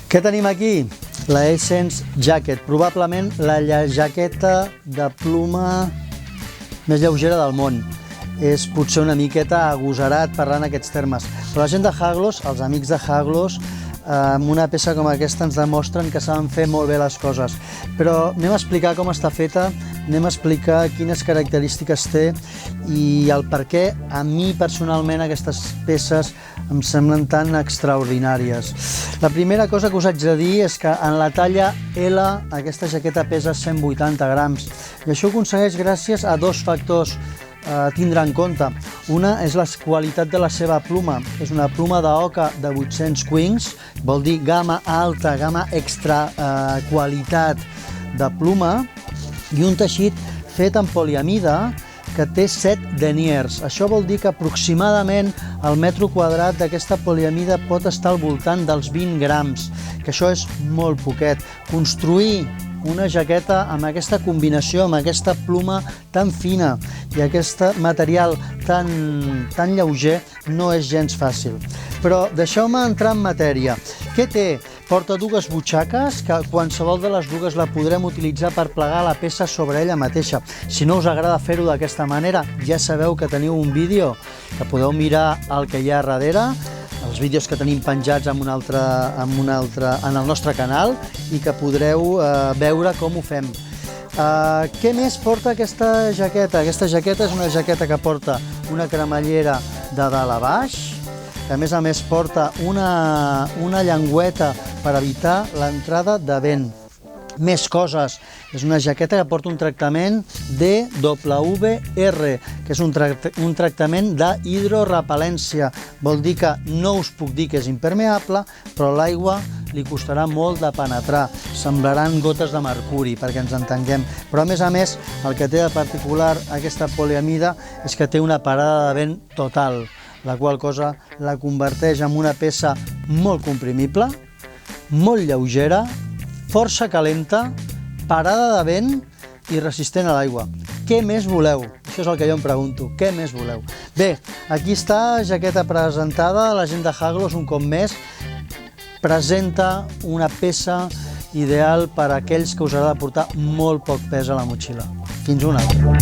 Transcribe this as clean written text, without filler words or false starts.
Què tenim aquí? La Essence Jacket, probablement la jaqueta de pluma més lleugera del món. És potser una miqueta agosarat parlant aquests termes, però la gent de Haglos, els amics de Haglos, amb una peça com aquesta ens demostren que saben fer molt bé les coses. Però anem a explicar com està feta, anem a explicar quines característiques té i el per què a mi personalment aquestes peces em semblen tan extraordinàries. La primera cosa que us haig de dir és que en la talla L aquesta jaqueta pesa 180 grams i això ho aconsegueix gràcies a dos factors a tindre en compte. Una és la qualitat de la seva pluma. És una pluma d'oca de 800 Queens, vol dir gamma alta, gamma extra qualitat de pluma, i un teixit fet en poliamida que té 7 deniers. Això vol dir que aproximadament el metre quadrat d'aquesta poliamida pot estar al voltant dels 20 grams, que això és molt poquet. Construir una jaqueta amb aquesta combinació, amb aquesta pluma tan fina i aquest material tan lleuger no és gens fàcil. Però deixeu-me entrar en matèria. Què té? Porta dues butxaques, que qualsevol de les dues la podrem utilitzar per plegar la peça sobre ella mateixa. Si no us agrada fer-ho d'aquesta manera, ja sabeu que teniu un vídeo que podeu mirar el que hi ha darrere, els vídeos que tenim penjats en el nostre canal i que podreu veure com ho fem. Què més porta aquesta jaqueta? Aquesta jaqueta és una jaqueta que porta una cremallera de dalt a baix, que a més porta una llengüeta per evitar l'entrada de vent. Més coses, és una jaqueta que porta un tractament DWR, que és un tractament d'hidrorepel·lència. Vol dir que no us puc dir que és impermeable, però l'aigua li costarà molt de penetrar. Semblaran gotes de mercuri, perquè ens entenguem. Però a més, el que té de particular aquesta poliamida és que té una parada de vent total, la qual cosa la converteix en una peça molt comprimible, molt lleugera, força calenta, parada de vent i resistent a l'aigua. Què més voleu? Això és el que jo em pregunto. Què més voleu? Bé, aquí està jaqueta presentada. La gent de Haglos, un cop més, presenta una peça ideal per a aquells que us agrada portar molt poc pes a la motxilla. Fins una altra.